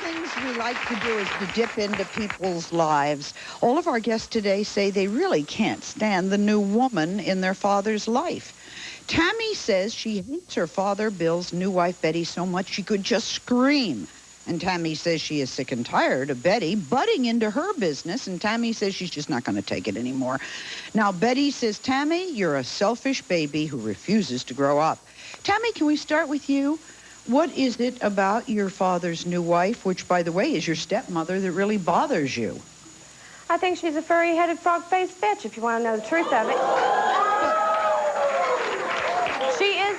things we like to do is to dip into people's lives. All of our guests today say they really can't stand the new woman in their father's life. Tammy says she hates her father, Bill's new wife, Betty, so much she could just scream. And Tammy says she is sick and tired of Betty butting into her business, and Tammy says she's just not going to take it anymore. Now, Betty says, Tammy, you're a selfish baby who refuses to grow up. Tammy, can we start with you? What is it about your father's new wife, which, by the way, is your stepmother, that really bothers you? I think she's a furry-headed, frog-faced bitch, if you want to know the truth of it. She is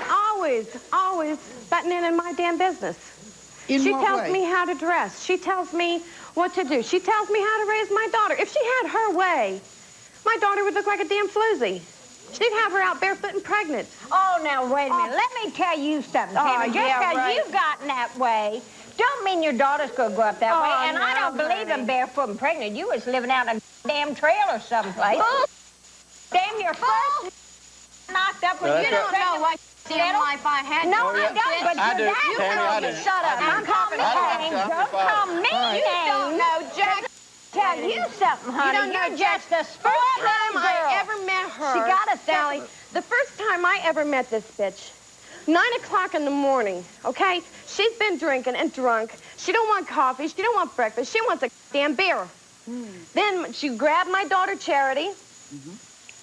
always butting in my damn business. She tells me how to dress. She tells me what to do. She tells me how to raise my daughter. If she had her way, my daughter would look like a damn floozy. She'd have her out barefoot and pregnant. Oh, now, wait a minute. Let me tell you something, Tammy. Just because you've gotten that way, don't mean your daughter's going to go up that way. And I don't believe in barefoot and pregnant. You was living out in a damn trail or someplace. Damn, your first knocked up when you don't know what damn life I had. No, I don't, but you do. Shut up. Don't call me names. Don't call me names. You don't know, Jack. Tell you something, honey. You're just the first time I ever met her. She got us, Sally. The first time I ever met this bitch, 9 o'clock in the morning, okay? She's been drinking and drunk. She don't want coffee. She don't want breakfast. She wants a damn beer. Then she grabbed my daughter, Charity.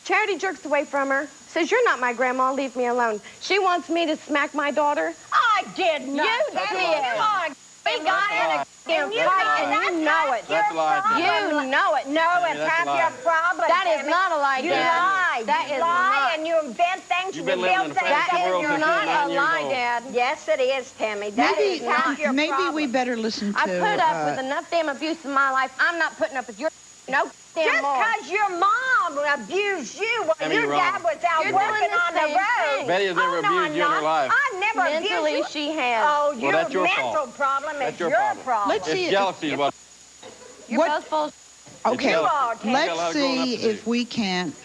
Charity jerks away from her, says, you're not my grandma, leave me alone. She wants me to smack my daughter. I did not. You did. Come on. We got in a damn fight, and you know it. That's a lie, Tammy. You know it. No, it's half your problem. That is not a lie, You Dad. lie. That is lie, and you invent things. You've been living in the fantasy world since you were 9 not a years lie, old. Dad. Yes, it is, Tammy. That is half your maybe problem. we better listen to... I put up with enough damn abuse in my life. I'm not putting up with your no damn Just more. because your mom abused you while Tammy, your you're dad was out You're working doing the on the same road. thing. Betty has never abused you in her life. I never Mentally, abused you. she has. Oh, your that's your mental fault. problem That's is your your problem. problem. Let's see It's jealousy is what... You're both full. Okay, You are, Tammy. let's see if we can't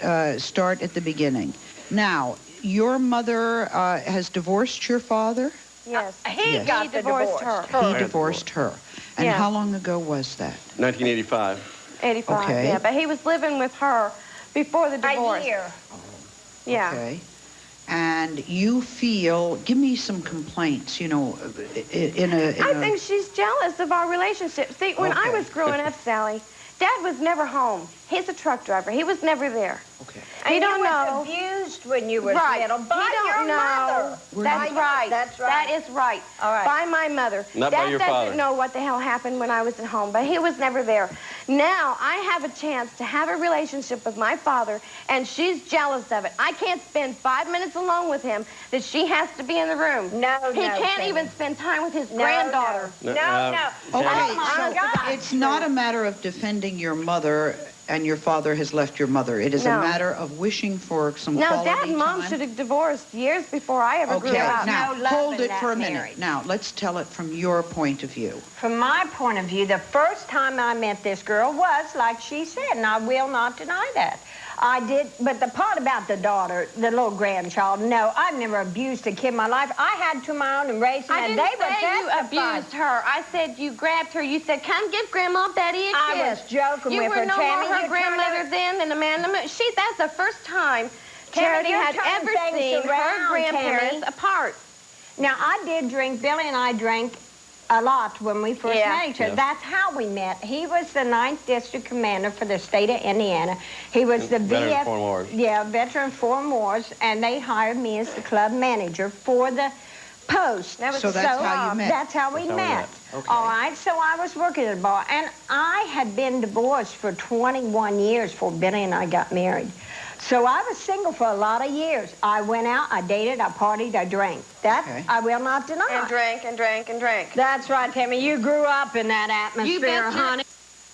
start at the beginning. Now, your mother has divorced your father? Yes. He Yes. got He the divorced divorce. her. He divorced her. And Yeah. how long ago was that? 1985. 85, Okay. yeah. But he was living with her before the divorce. A year. Yeah. Okay. And you feel, give me some complaints, you know, I think she's jealous of our relationship. See, when I was growing up, Sally, Dad was never home. He's a truck driver. He was never there. Okay. And you don't was know. abused when you were Right. little by He don't your know. mother. That's right. That's right. That is right. All right. By my mother. Not Dad by your doesn't father. know what the hell happened when I was at home, but he was never there. Now I have a chance to have a relationship with my father, and she's jealous of it. I can't spend 5 minutes alone with him that she has to be in the room. No, He no, can't Tammy. even spend time with his No, granddaughter. No, No, no. Okay, Oh, my so God. it's not a matter of defending your mother and your father has left your mother. It is a No. matter of wishing for some No, quality Dad and Mom time. should have divorced years before I ever grew Okay, up. now, No love hold in it that for a minute. marriage. Now, let's tell it from your point of view. From my point of view, the first time I met this girl was like she said, and I will not deny that. I did, but the part about the daughter, the little grandchild, no, I've never abused a kid in my life. I had two of my own and raised them, I and didn't they were say you testified. abused her. I said you grabbed her. You said, come give Grandma Betty a kiss. I was joking you with were her, no Tammy. more her You grandmother turned then than Amanda Moon. That's the first time Tammy, Charity you're had turning ever things seen her around, grandparents Tammy. apart. Now, I did drink. Billy and I drank a lot when we first Yeah. met each other. Yeah. That's how we met. He was the 9th District Commander for the state of Indiana. He was the Veteran Foreign Wars. Yeah, Veteran Foreign Wars, and they hired me as the club manager for the post. So that's how you met. That's how we met. Okay. All right, so I was working at a bar, and I had been divorced for 21 years before Billy and I got married. So I was single for a lot of years. I went out, I dated, I partied, I drank. That Okay. I will not deny. And drank and drank and drank. That's right, Tammy. You grew up in that atmosphere, bet your- honey.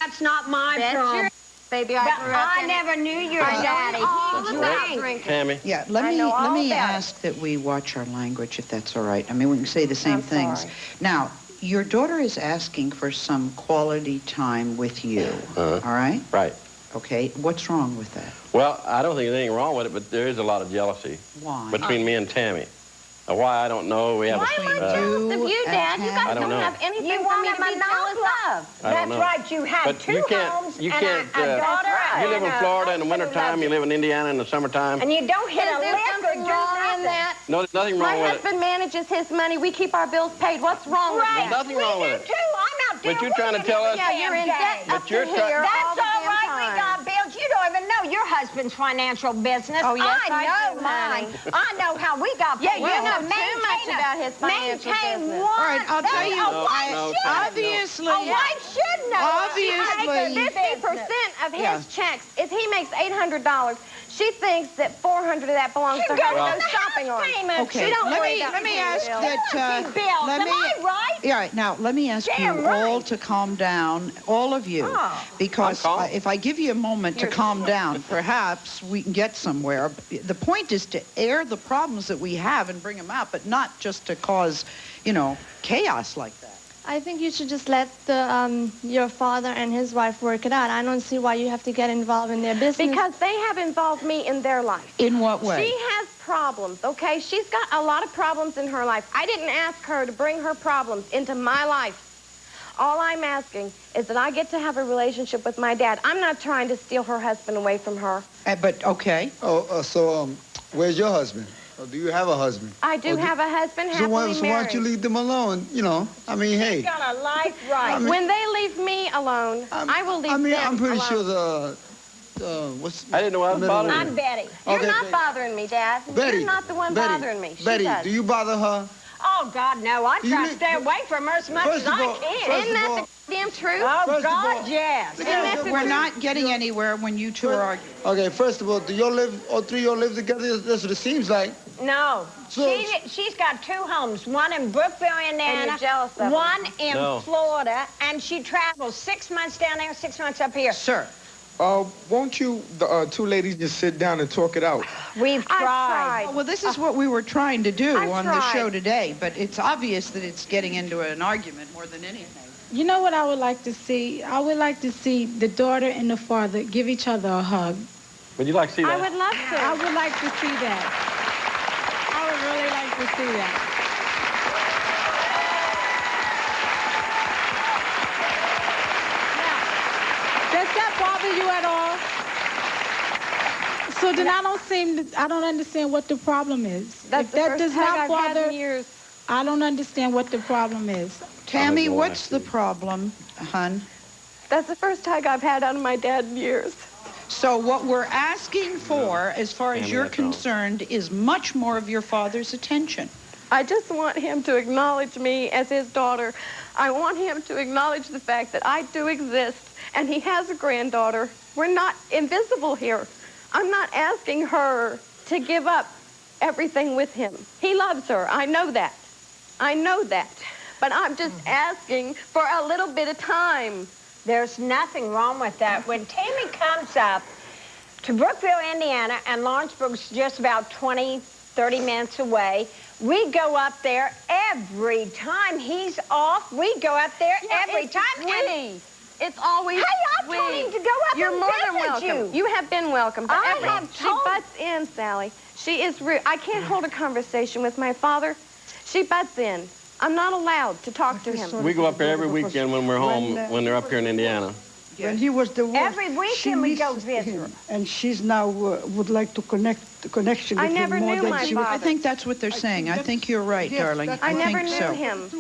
That's not my Bet problem. your baby, I But grew up I in never knew your I know daddy. all He about drank. drinking. Tammy. Yeah, let I me know all about it. ask that we watch our language, if that's all right. I mean, we can say the same I'm things. sorry. Now, your daughter is asking for some quality time with you, all right? Right. Okay, what's wrong with that? Well, I don't think there's anything wrong with it, but there is a lot of jealousy Why? between me and Tammy. Why, I don't know. We have Why am I jealous of you, and Dad? You man. guys don't have anything You for want me a to be jealous love. of. I don't That's know. right. You have But two you can't- homes you and can't, a daughter. You live in and a Florida in the husband who wintertime, loves you live in Indiana in the summertime. And you don't hit Is a there lick or something do wrong nothing. in that? No, there's nothing My wrong with it. husband manages his money. We keep our bills paid. What's wrong with Right. that? Nothing wrong we with do it. too. I'm out there But you're trying to working tell every us- Yeah, you're in damn debt day. up to you're here try- all That's the all damn right. time. We got bills. You don't even know your husband's financial business. Oh, yes, I know do, mine. honey. I know how we got paid. Yeah, you Well, know too maintain much a- about his financial maintain business. one. All right, I'll tell you, A wife no, should. obviously, A wife should know. Obviously. 50% of his Yeah. checks, if he makes $800, she thinks that 400 of that belongs to her She to goes go on the shopping house on. payment. Okay, She don't let worry me about ask bills. that. Bills. Let Am me. I right? Yeah, right. Now, let me ask Damn you all right. to calm down, all of you, Oh. because I'm calm. if I give you a moment to calm down, perhaps we can get somewhere. The point is to air the problems that we have and bring them out, but not just to cause, chaos like that. I think you should just let your father and his wife work it out. I don't see why you have to get involved in their business. Because they have involved me in their life. In what way? She has problems, okay? She's got a lot of problems in her life. I didn't ask her to bring her problems into my life. All I'm asking is that I get to have a relationship with my dad. I'm not trying to steal her husband away from her. But, okay. Where's your husband? Or do you have a husband? I do have a husband, So happily why don't married. you leave them alone? Hey. She's got a life right. When they leave me alone, I will leave them I'm pretty alone. sure what's... I didn't know I was bothering I'm you. Betty. You're Okay, not Betty. bothering me, Dad. Betty, You're not the one Betty, bothering me. She Betty, does. do you bother her? Oh, God, no. I You try to need- stay away from her as much First as of I all- can. first Isn't of that all- the damn truth? Oh, First of God, all- yes. We're not getting anywhere when you two are arguing. Okay, first of all, do you all three of you live together? That's what it seems like. No. So- She's got two homes, one in Brookville, Indiana, you're jealous of them. one in No. Florida, and she travels 6 months down there, 6 months up here. Sir, Won't you, the two ladies, just sit down and talk it out? We've I've tried. tried. well, this is what we were trying to do I've on the tried. show today, but it's obvious that it's getting into an argument more than anything. You know what I would like to see? I would like to see the daughter and the father give each other a hug. Would you like to see that? I would love to. I would like to see that. I would really like to see that. Now, does that bother you at all? So then I don't understand what the problem is. That's if the that first does hug not I've had bother, in years. I don't understand what the problem is. Tammy, go what's after the you. problem, hon? That's the first hug I've had out of my dad in years. So what we're asking for, as far as Tammy, you're that's wrong. concerned, is much more of your father's attention. I just want him to acknowledge me as his daughter. I want him to acknowledge the fact that I do exist and he has a granddaughter. We're not invisible here. I'm not asking her to give up everything with him. He loves her. I know that. I know that. But I'm just asking for a little bit of time. There's nothing wrong with that. When Tammy comes up to Brookville, Indiana, and Lawrenceburg's just about 20, 30 minutes away, we go up there every time he's off. We go up there every It's time. we. It's always Hey, I we. told him to go up You're and more than visit welcome. you. have been welcome. But I have she told- butts in, Sally. She is rude. I can't hold a conversation with my father. She butts in. I'm not allowed to talk to him. We go up there every weekend when we're home, when they're up here in Indiana. When he was the worst, Every weekend she we go missed visit. him, and she's now would like to connect the connection I with never him more knew than my she father. I think that's what they're saying. I think you're right, Yes, darling. that's I what- never think knew so. him.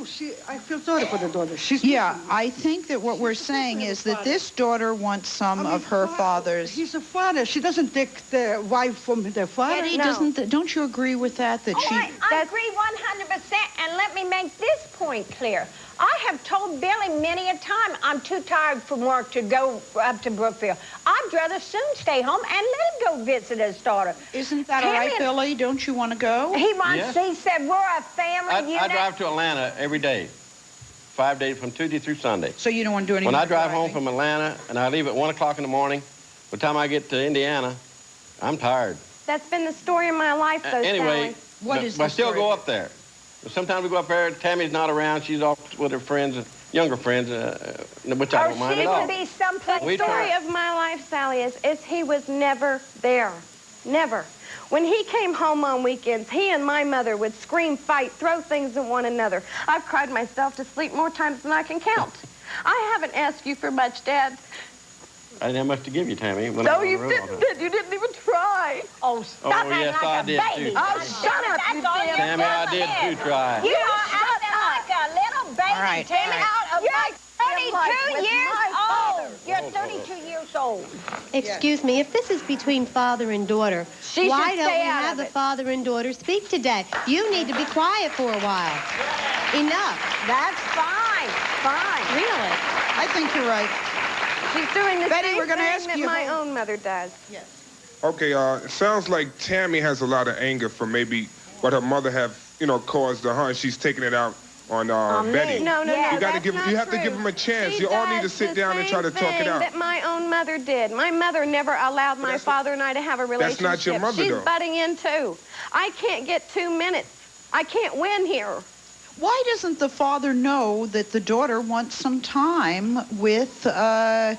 I feel sorry for the daughter. She's Yeah, I think that what we're saying is that this daughter wants some of her father's. He's a father. She doesn't take the wife from the father. Eddie, No. don't you agree with that? That Oh, she. I agree 100%, and let me make this point clear. I have told Billy many a time I'm too tired from work to go up to Brookville. I'd rather soon stay home and let him go visit his daughter. Isn't that all right, Tammy- Billy? Don't you want to go? He wants. Yes. He said we're a family I unit. drive to Atlanta every day, 5 days from Tuesday through Sunday. So you don't want to do any When more I drive home driving? from Atlanta and I leave at 1 o'clock in the morning, by the time I get to Indiana, I'm tired. That's been the story of my life, though, Anyway, Sally. What but is I the still story? go up there. Sometimes we go up there, Tammy's not around, she's off with her friends, younger friends, which I Or don't mind she at all. could be someplace. The We story try. of my life, Sally, is he was never there. Never. When he came home on weekends, he and my mother would scream, fight, throw things at one another. I've cried myself to sleep more times than I can count. I haven't asked you for much, Dad. I didn't have much to give you, Tammy. No, you didn't. You didn't even try. Oh, stop yes, like I a did, baby. too. Oh, shut up, you damn. Tammy, I did too try. You are acting like a little baby. All right, Tammy, all right. out of my 32 with years my old. father. You're 32 years old. Excuse me, if this is between father and daughter, She why should don't stay we out have of the it. father and daughter speak today? You need to be quiet for a while. Enough. That's fine. Fine. Really? I think you're right. She's doing the Betty, same we're gonna thing ask that you my how- own mother does. Yes. Okay, it sounds like Tammy has a lot of anger from maybe what her mother have, caused her, and she's taking it out on Betty. No, Yeah. You gotta that's give. not You have to true. give them a chance. She You all need to does sit the down and try to same talk it thing out. that my own mother did. My mother never allowed my father and I to have a relationship. That's not your mother, She's though. butting in, too. I can't get 2 minutes. I can't win here. Why doesn't the father know that the daughter wants some time with her?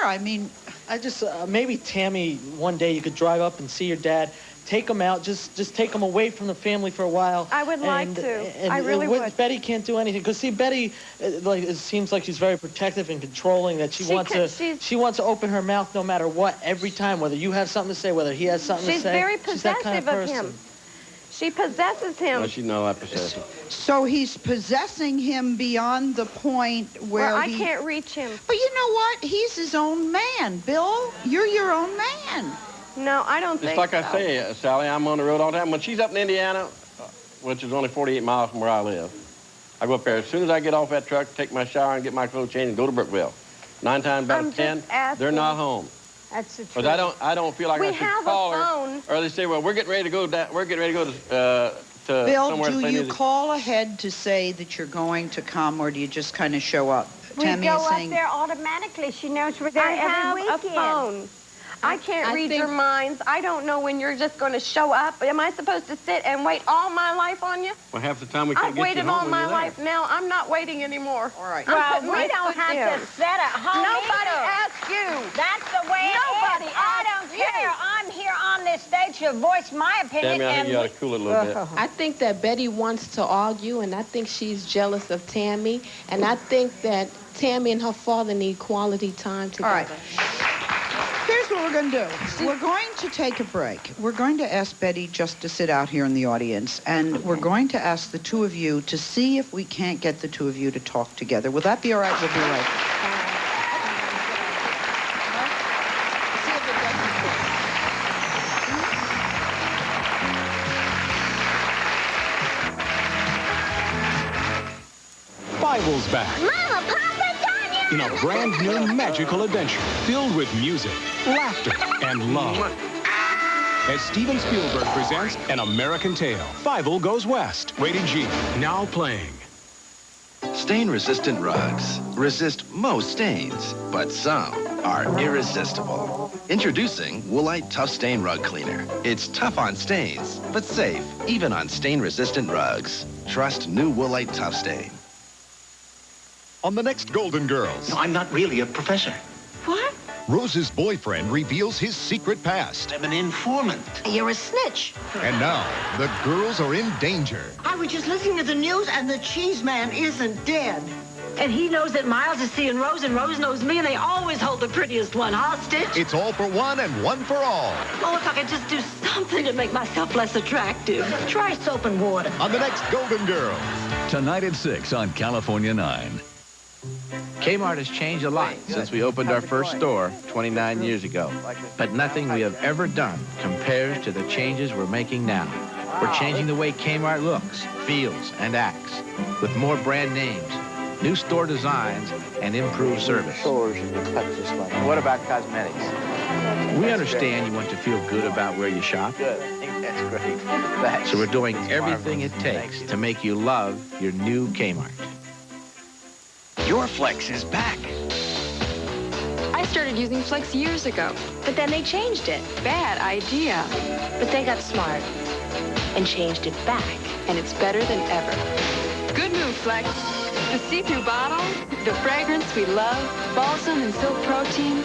I mean, I just, maybe Tammy, one day you could drive up and see your dad, take him out, just take him away from the family for a while. I would like to. I really would. Betty can't do anything, because see, Betty, it seems like she's very protective and controlling, that she wants to open her mouth no matter what, every time, whether you have something to say, whether he has something to say. She's very She's that kind possessive of person. him. She possesses him. No, she's not that possessive. so he's possessing him beyond the point where I can't reach him. But you know what? He's his own man, Bill. You're your own man. No, I don't think It's like so. I say, Sally, I'm on the road all the time. When she's up in Indiana, which is only 48 miles from where I live, I go up there. As soon as I get off that truck, take my shower and get my clothes changed and go to Brookville. 9 times out of 10, they're not home. That's the truth. Because I don't feel like I should call her. phone. Or they say, well, we're getting ready to go down. We're getting ready to go to Bill, somewhere to do play you music. call ahead to say that you're going to come, or do you just kind of show up? We Tammy go is up saying, there automatically. She knows we're there I have every a weekend. phone. I can't I read think- your minds. I don't know when you're just going to show up. Am I supposed to sit and wait all my life on you? Well, half the time we can't I've get you waited home all when my you're there. life now. I'm not waiting anymore. all right. I'm Well, putting we my don't foot have down. to sit at home Nobody either. asked you. That's the way Nobody it is. I don't asked you. care. I'm here on this stage to voice my opinion. Tammy, I think you ought to cool it a little bit. I think that Betty wants to argue, and I think she's jealous of Tammy, and I think that Tammy and her father need quality time together. All right. Here's what we're going to do. We're going to take a break. We're going to ask Betty just to sit out here in the audience, and we're going to ask the two of you to see if we can't get the two of you to talk together. Will that be all right? We'll be right back. Bible's back Mama, Papa, Tanya! in a brand new magical adventure filled with music, laughter, and love. As Steven Spielberg presents An American Tale, Fievel Goes West, rated G, now playing. Stain-resistant rugs resist most stains, but some are irresistible. Introducing Woolite Tough Stain Rug Cleaner. It's tough on stains, but safe even on stain-resistant rugs. Trust new Woolite Tough Stain. On the next Golden Girls. No, I'm not really a professor. What? Rose's boyfriend reveals his secret past. I'm an informant. You're a snitch. And now, the girls are in danger. I was just listening to the news, and the cheese man isn't dead. And he knows that Miles is seeing Rose, and Rose knows me, and they always hold the prettiest one hostage. It's all for one and one for all. Oh, if I could just do something to make myself less attractive. Try soap and water. On the next Golden Girls. Tonight at 6 on California 9. Kmart has changed a lot since we opened our first store 29 years ago. But nothing we have ever done compares to the changes we're making now. We're changing the way Kmart looks, feels, and acts, with more brand names, new store designs, and improved service. What about cosmetics? We understand you want to feel good about where you shop, Good. I think that's great. Thanks. so we're doing everything it takes to make you love your new Kmart. Your Flex is back. I started using Flex years ago, but then they changed it. Bad idea. But they got smart and changed it back, and it's better than ever. Good move, Flex. The see-through bottle, the fragrance we love, balsam and silk protein,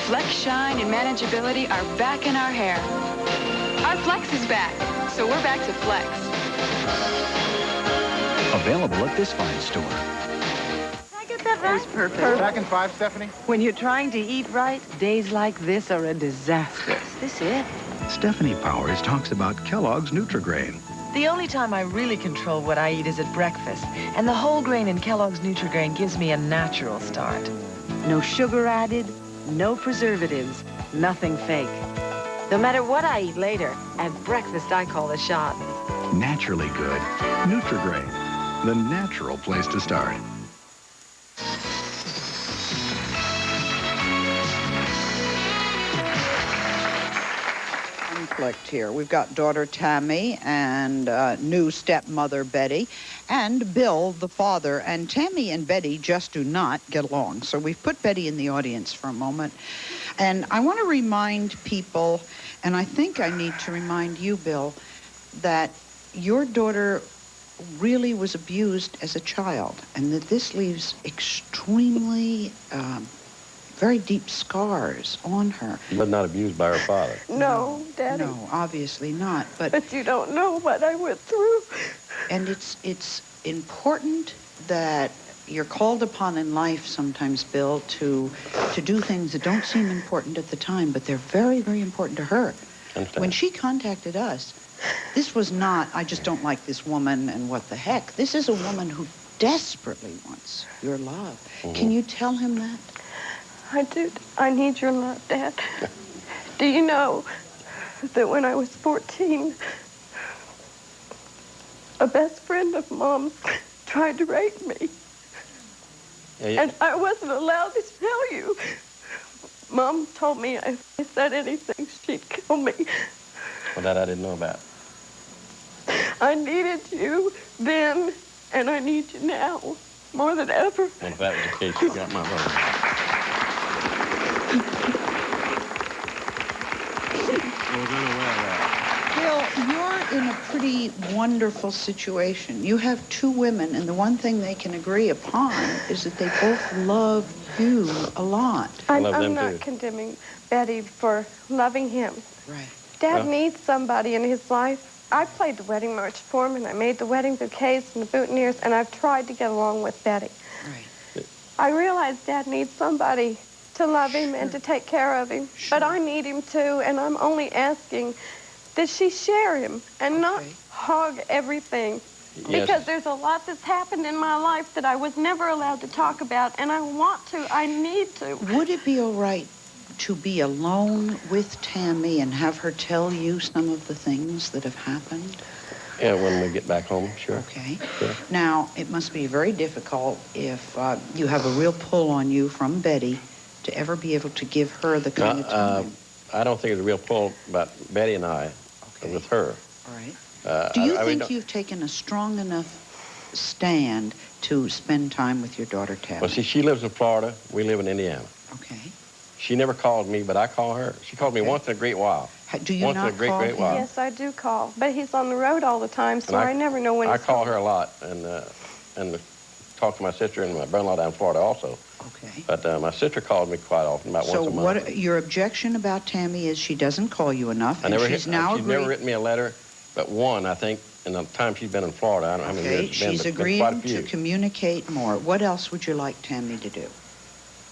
Flex shine and manageability are back in our hair. Our Flex is back, so we're back to Flex. Available at this fine store. I get that right? Perfect. Back in 5, Stephanie? When you're trying to eat right, days like this are a disaster. Is this it? Stephanie Powers talks about Kellogg's Nutri-Grain. The only time I really control what I eat is at breakfast, and the whole grain in Kellogg's Nutri-Grain gives me a natural start. No sugar added, no preservatives, nothing fake. No matter what I eat later, at breakfast I call the shot. Naturally good. Nutri-Grain, the natural place to start. Conflict here. We've got daughter Tammy and new stepmother Betty and Bill, the father. And Tammy and Betty just do not get along. So we've put Betty in the audience for a moment. And I want to remind people, and I think I need to remind you, Bill, that your daughter really was abused as a child, and that this leaves extremely very deep scars on her. But not abused by her father. No, Daddy. No, obviously not. But you don't know what I went through. And it's important that you're called upon in life sometimes, Bill, to do things that don't seem important at the time, but they're very, very important to her. Understand. When she contacted us, this was not, I just don't like this woman and what the heck. This is a woman who desperately wants your love. Mm-hmm. Can you tell him that? I do. I need your love, Dad. Do you know that when I was 14, a best friend of Mom's tried to rape me? Yeah. And I wasn't allowed to tell you. Mom told me if I said anything, she'd kill me. Well, that I didn't know about. I needed you then, and I need you now, more than ever. Well, if that was the case, you got my vote. I was unaware of that. Bill, you're in a pretty wonderful situation. You have two women, and the one thing they can agree upon is that they both love you a lot. I'm not condemning Betty for loving him. Right. Dad needs somebody in his life. I played the wedding march for him, and I made the wedding bouquets and the boutonnieres, and I've tried to get along with Betty. Right. I realize Dad needs somebody to love him and to take care of him, but I need him too, and I'm only asking that she share him and not hog everything. Yes. Because there's a lot that's happened in my life that I was never allowed to talk about, and I want to, I need to. Would it be all right to be alone with Tammy and have her tell you some of the things that have happened? Yeah, when we get back home, sure. Okay. Sure. Now, it must be very difficult if you have a real pull on you from Betty to ever be able to give her the kind of time. I don't think there's a real pull about Betty and I with her. All right. Do you think don't... you've taken a strong enough stand to spend time with your daughter, Tammy? Well, see, she lives in Florida. We live in Indiana. Okay. She never called me, but I call her. She called me once in a great while. Do you once not in a great, call great while. Yes, I do call, but he's on the road all the time, so I never know when I he's call home. her a lot, and talk to my sister and my brother-in-law down in Florida also. Okay. But my sister called me quite often, about once a month. So what your objection about Tammy is she doesn't call you enough, and she's now She's never written me a letter, but one, I think, in the time she's been in Florida. I don't know how many years it's been, she's but been quite a agreeing few. to communicate more. What else would you like Tammy to do?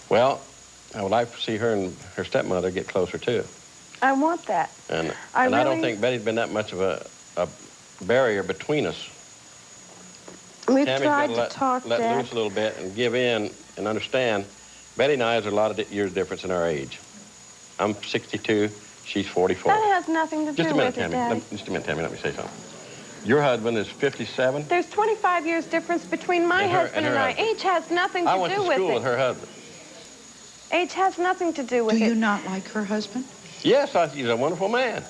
Well, I would like to see her and her stepmother get closer, too. I want that. And I don't think Betty's been that much of a barrier between us. We've Tammy's tried got to talk, let Dad. loose a little bit and give in and understand. Betty and I, there's a lot of years difference in our age. I'm 62, she's 44. That has nothing to Just do a minute, with it, Tammy. Dad. Just a minute, Tammy, let me say something. Your husband is 57? There's 25 years difference between my husband and I. Age has nothing to do with it. I went to school with her husband. Age has nothing to do with it. Do you not like her husband? Yes, he's a wonderful man.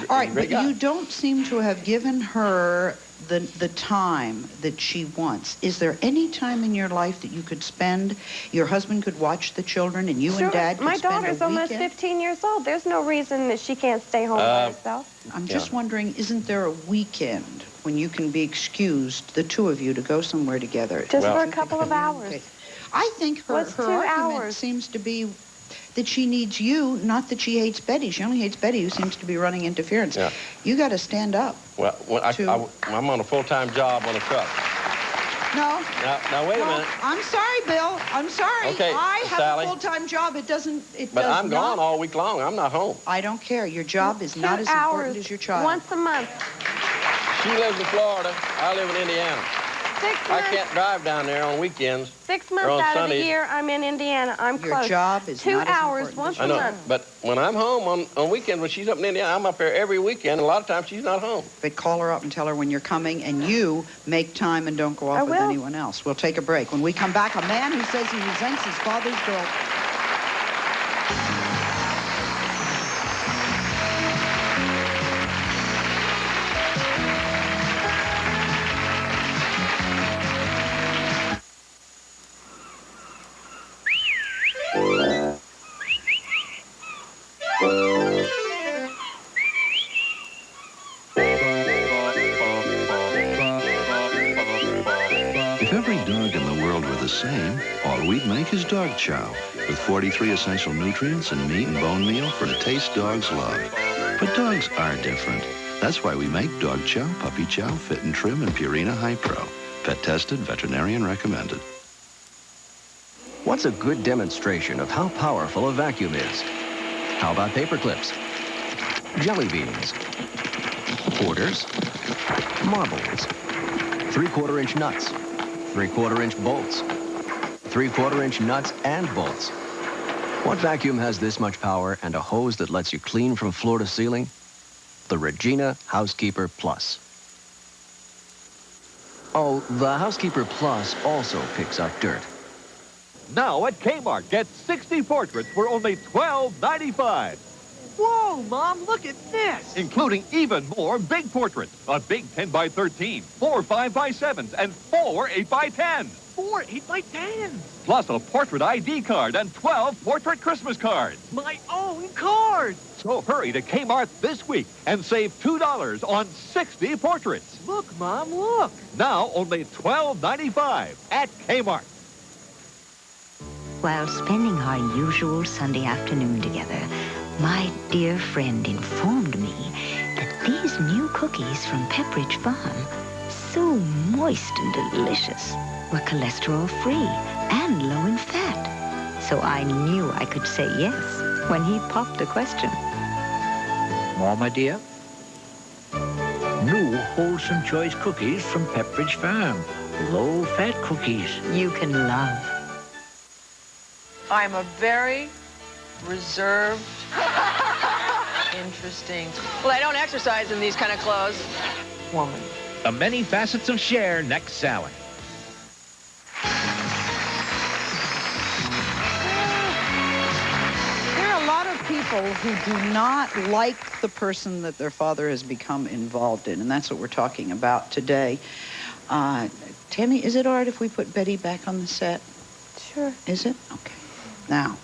All right, but you don't seem to have given her the time that she wants. Is there any time in your life that you could spend, your husband could watch the children and you and Dad could my spend a daughter's almost weekend? 15 years old. There's no reason that she can't stay home by herself. I'm just wondering, isn't there a weekend when you can be excused, the two of you, to go somewhere together? Just for a couple of hours. I think her What's 2 argument hours? seems to be that she needs you, not that she hates Betty. She only hates Betty, who seems to be running interference. Yeah. You got to stand up. Well, I'm on a full-time job on a truck. No. Now wait a minute. I'm sorry, Bill. I'm sorry. Okay, I have Sally. a full-time job. It does But I'm not. gone all week long. I'm not home. I don't care. Your job is 2 not as hours, important as your child. once a month. She lives in Florida. I live in Indiana. 6 months. I can't drive down there on weekends. 6 or months on out of Sundays. the year, I'm in Indiana. I'm Your close. job is 2 not as hours important once as a your month. But when I'm home on weekends, when she's up in Indiana, I'm up there every weekend. And a lot of times she's not home. But call her up and tell her when you're coming, and you make time and don't go off with anyone else. We'll take a break. When we come back, a man who says he resents his father's girl. If every dog in the world were the same, all we'd make is dog chow, with 43 essential nutrients and meat and bone meal for the taste dogs love. But dogs are different. That's why we make dog chow, puppy chow, fit and trim, and Purina High Pro. Pet tested, veterinarian recommended. What's a good demonstration of how powerful a vacuum is? How about paper clips, jelly beans, quarters, marbles, 3/4-inch nuts, 3/4-inch bolts, 3/4-inch nuts and bolts? What vacuum has this much power and a hose that lets you clean from floor to ceiling? The Regina Housekeeper Plus. Oh, the Housekeeper Plus also picks up dirt. Now at Kmart, get 60 portraits for only $12.95. Whoa, Mom, look at this. Including even more big portraits. A big 10 by 13, 4 5 by 7s, and 4 8 by 10s. 4 8 by 10s. Plus a portrait ID card and 12 portrait Christmas cards. My own card. So hurry to Kmart this week and save $2 on 60 portraits. Look, Mom, look. Now only $12.95 at Kmart. While spending our usual Sunday afternoon together, my dear friend informed me that these new cookies from Pepperidge Farm, so moist and delicious, were cholesterol-free and low in fat. So I knew I could say yes when he popped the question. More, my dear? New wholesome choice cookies from Pepperidge Farm. Low-fat cookies. You can love. I'm a very reserved, interesting... Well, I don't exercise in these kind of clothes. ...woman. The many facets of Cher next Sally. There are a lot of people who do not like the person that their father has become involved in, and that's what we're talking about today. Tammy, is it all right if we put Betty back on the set? Sure. Is it? Okay. Now,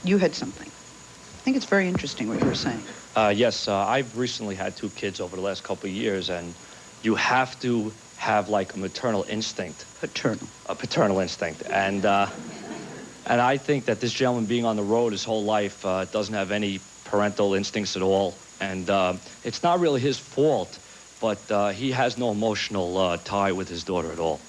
you had something. I think it's very interesting what you were saying. Yes, I've recently had 2 kids over the last couple of years, and you have to have like a maternal instinct. Paternal. A paternal instinct. And I think that this gentleman being on the road his whole life doesn't have any parental instincts at all. And it's not really his fault, but he has no emotional tie with his daughter at all.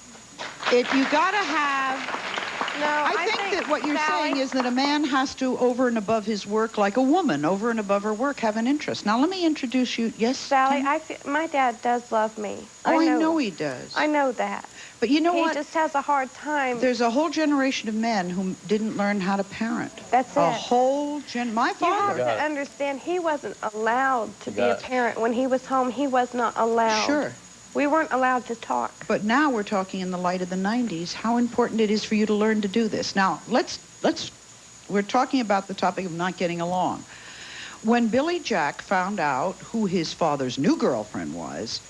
You gotta have... No, I think that what you're saying is that a man has to, over and above his work, like a woman, over and above her work, have an interest. Now, let me introduce you. Yes, Sally, my dad does love me. Oh, I know he does. I know that. But you know what? He just has a hard time. There's a whole generation of men who didn't learn how to parent. That's a it. whole my father. You have to understand, he wasn't allowed to be a parent. When he was home, he was not allowed. Sure. We weren't allowed to talk. But now we're talking in the light of the 90s, how important it is for you to learn to do this. Now, we're talking about the topic of not getting along. When Billy Jack found out who his father's new girlfriend was,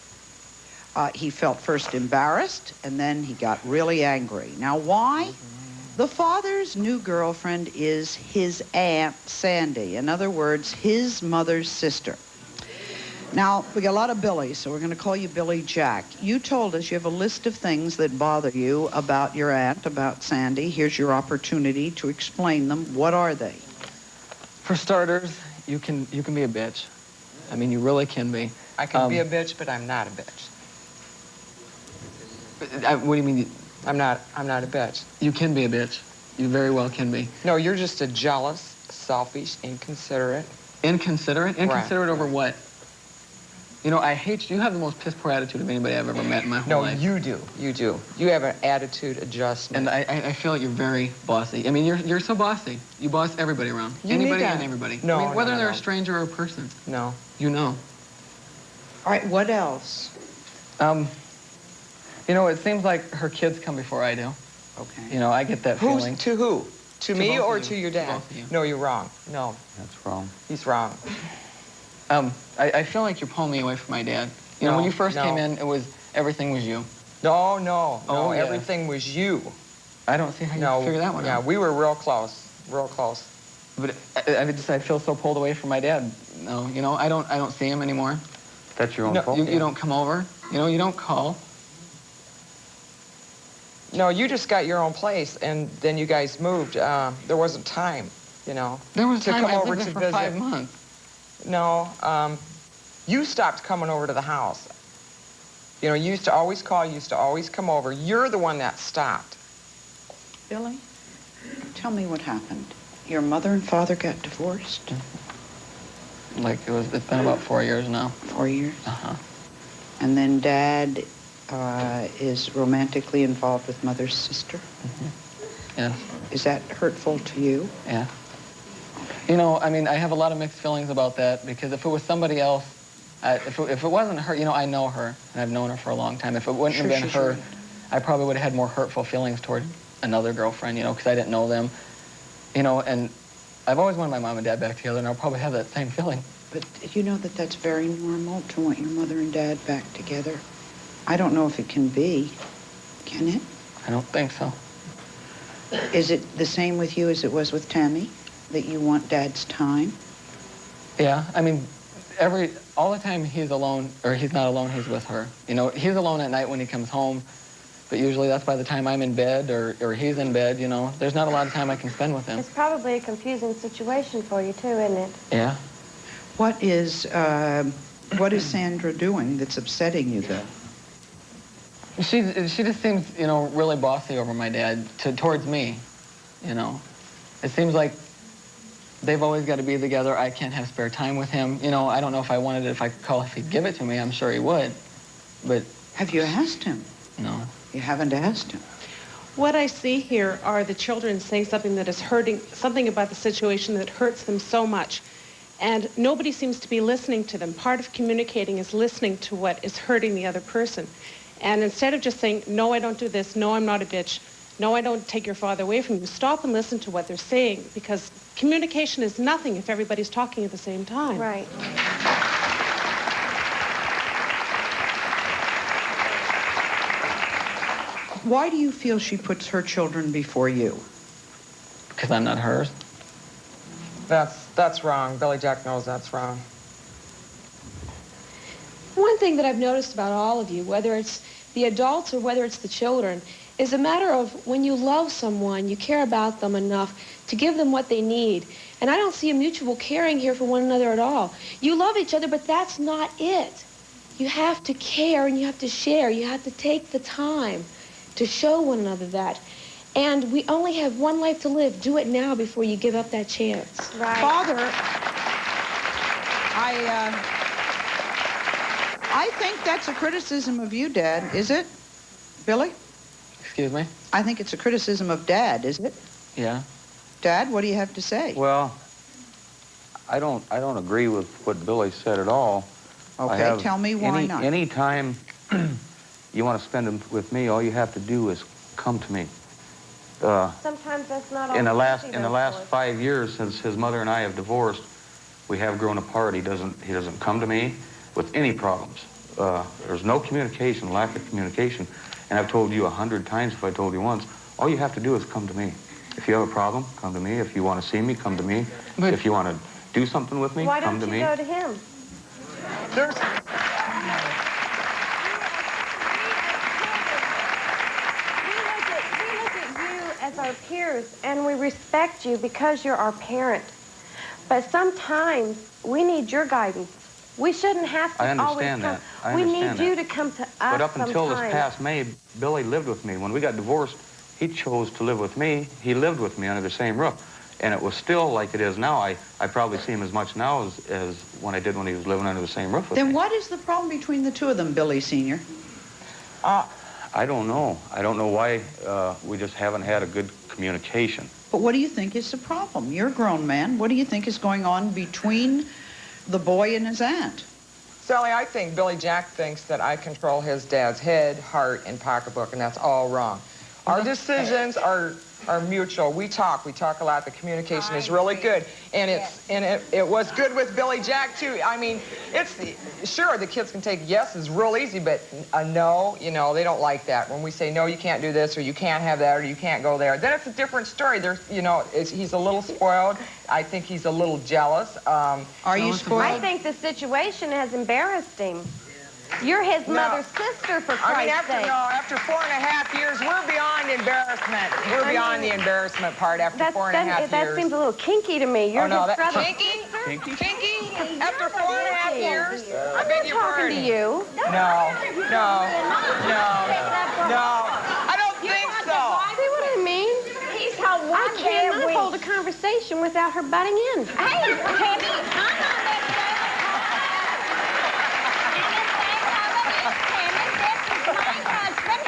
he felt first embarrassed, and then he got really angry. Now, why? The father's new girlfriend is his Aunt Sandy. In other words, his mother's sister. Now, we got a lot of Billies, so we're going to call you Billy Jack. You told us you have a list of things that bother you about your aunt, about Sandy. Here's your opportunity to explain them. What are they? For starters, you can be a bitch. I mean, you really can be. I can be a bitch, but I'm not a bitch. What do you mean? I'm not a bitch. You can be a bitch. You very well can be. No, you're just a jealous, selfish, inconsiderate. Inconsiderate? Inconsiderate Right. over what? You know, I hate you. You have the most piss-poor attitude of anybody I've ever met in my whole life. No, you do. You do. You have an attitude adjustment. And I feel like you're very bossy. I mean, you're so bossy. You boss everybody around. Anybody and everybody. No, I mean, whether no, they're no. a stranger or a person. No. You know. All right, what else? You know, it seems like her kids come before I do. Okay. You know, I get that feeling. To who? To me both or of you. to your dad? To both of you. No, you're wrong. No. That's wrong. He's wrong. I feel like you're pulling me away from my dad. You know, when you first came in, everything was you. No, yeah. everything was you. I don't see how you figure that one out. Yeah, we were real close, real close. But I feel so pulled away from my dad. No, you know, I don't see him anymore. That's your own fault. You don't come over. You know, you don't call. No, you just got your own place, and then you guys moved. There wasn't time, you know. There was to time. come I over lived to there for visit. 5 months. No, you stopped coming over to the house. You know, you used to always call, you used to always come over. You're the one that stopped. Billy, tell me what happened. Your mother and father got divorced? Like, it's been about 4 years now. 4 years? Uh-huh. And then Dad is romantically involved with Mother's sister? Mm-hmm. Yeah. Is that hurtful to you? Yeah. You know, I mean, I have a lot of mixed feelings about that, because if it was somebody else, if it wasn't her, you know, I know her, and I've known her for a long time. If it wouldn't have been her, I probably would have had more hurtful feelings toward another girlfriend, you know, because I didn't know them. You know, and I've always wanted my mom and dad back together, and I'll probably have that same feeling. But you know that that's very normal to want your mother and dad back together. I don't know if it can be. Can it? I don't think so. Is it the same with you as it was with Tammy? That you want Dad's time? Yeah, I mean, all the time he's alone, or he's not alone, he's with her. You know, he's alone at night when he comes home, but usually that's by the time I'm in bed or he's in bed, you know. There's not a lot of time I can spend with him. It's probably a confusing situation for you, too, isn't it? Yeah. What is Sandra doing that's upsetting you, though? She just seems, you know, really bossy over my dad towards me, you know. It seems like they've always got to be together. I can't have spare time with him. You know, I don't know if I wanted it, if I could call, if he'd give it to me. I'm sure he would, but... Have you asked him? No. You haven't asked him? What I see here are the children saying something that is hurting, something about the situation that hurts them so much. And nobody seems to be listening to them. Part of communicating is listening to what is hurting the other person. And instead of just saying, no, I don't do this, no, I'm not a bitch, no, I don't take your father away from you, stop and listen to what they're saying, because communication is nothing if everybody's talking at the same time. Right. Why do you feel she puts her children before you? Because I'm not hers. That's wrong. Billy Jack knows that's wrong. One thing that I've noticed about all of you, whether it's the adults or whether it's the children, is a matter of when you love someone, you care about them enough to give them what they need. And I don't see a mutual caring here for one another at all. You love each other, but that's not it. You have to care and you have to share. You have to take the time to show one another that. And we only have one life to live. Do it now before you give up that chance. Right. Father, I think that's a criticism of you, Dad. Is it, Billy? Excuse me? I think it's a criticism of Dad, isn't it? Yeah. Dad, what do you have to say? Well, I don't agree with what Billy said at all. Okay, tell me why not. Any time you want to spend them with me, all you have to do is come to me. Sometimes that's not all. In the last 5 years since his mother and I have divorced, we have grown apart. He doesn't come to me with any problems. There's no communication, lack of communication. And I've told you 100 times, if I told you once, all you have to do is come to me. If you have a problem, come to me. If you want to see me, come to me. But if you want to do something with me, come to me. Why don't you go to him? There's... We look at you as our peers, and we respect you because you're our parent. But sometimes we need your guidance. We shouldn't have to I always understand come. that. I we understand need you that. to come to us But up until this sometimes. past May, Billy lived with me. When we got divorced, he chose to live with me. He lived with me under the same roof. And it was still like it is now. I probably see him as much now as when I did when he was living under the same roof with me. Then what is the problem between the two of them, Billy Sr.? I don't know. I don't know why we just haven't had a good communication. But what do you think is the problem? You're a grown man. What do you think is going on between the boy and his aunt? Sally, I think Billy Jack thinks that I control his dad's head, heart, and pocketbook, and that's all wrong. Our decisions are mutual. We talk a lot. The communication is really good, and it was good with Billy Jack too. I mean, sure the kids can take yes is real easy, but a no, you know, they don't like that. When we say no, you can't do this, or you can't have that, or you can't go there, then it's a different story. There's, you know, he's a little spoiled. I think he's a little jealous. Are you spoiled? I think the situation has embarrassed him. You're his mother's sister, for Christ's sake. After 4.5 years, we're beyond embarrassment. We're beyond the embarrassment part after 4.5 years. That seems a little kinky to me. You're his brother. Kinky? After 4.5 years? I beg your pardon. I'm not talking to you. No. I don't think so. See what I mean? He's her one I day a cannot week. hold a conversation without her butting in. Hey, Tammy, I'm not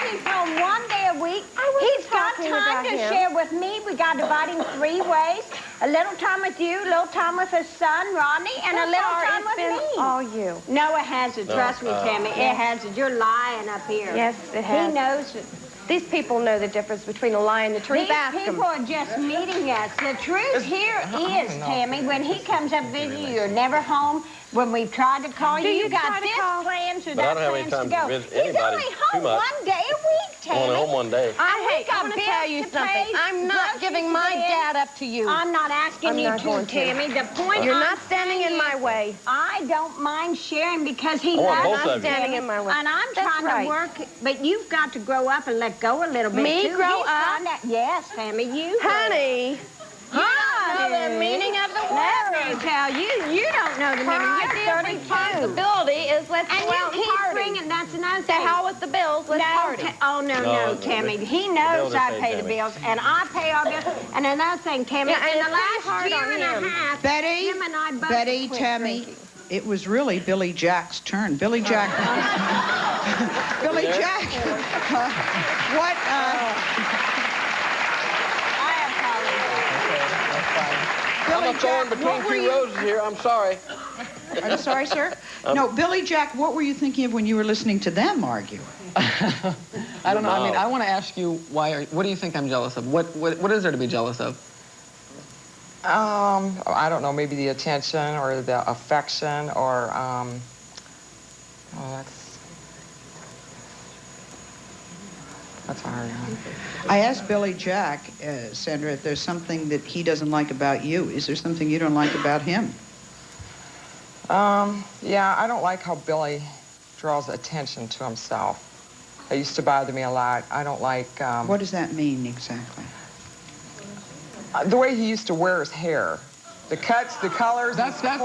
He's home one day a week. He's got time to share with me. We got to divide him 3 ways. A little time with you, a little time with his son, Rodney, and a little time with me. All you. No, it hasn't. Trust me, Tammy. It hasn't. You're lying up here. Yes, it has. He knows it. These people know the difference between a lie and the truth. These people are just meeting us. The truth here is, Tammy, when he comes up visit you, you're never home. When we've tried to call you, you got this plans or that plans to go. He's only home one day a week, Tammy. Only home one day. I want to tell you something. I'm not giving my dad up to you. I'm not asking you to, Tammy. The point you're not standing in my way. I don't mind sharing because he loves loves not standing in my way. And I'm trying to work, but you've got to grow up and let go a little bit. Me too. grow up? Yes, Tammy, you. Honey. You don't know the meaning of the word. Let me tell you, you don't know the meaning. You're 32. Responsibility is let's go out and party. Bringing, that's another To thing. hell with the bills, let's party. No, Tammy. He knows I pay the bills, and I pay our bills. And another thing, Tammy, in the last year and a half, Betty, him and I both Betty, quit Tammy, drinking. it was really Billy Jack's turn. Billy Jack. Billy Jack. What? I'm a thorn between 2 roses here. I'm sorry. I'm sorry, sir? No, Billy Jack, what were you thinking of when you were listening to them argue? I don't know. I mean, I want to ask you what do you think I'm jealous of? What is there to be jealous of? I don't know, maybe the attention or the affection or, that's a hard one. I asked Billy Jack, Sandra, if there's something that he doesn't like about you. Is there something you don't like about him? Yeah, I don't like how Billy draws attention to himself. It used to bother me a lot. I don't like... what does that mean exactly? The way he used to wear his hair. The cuts, the colors, That's my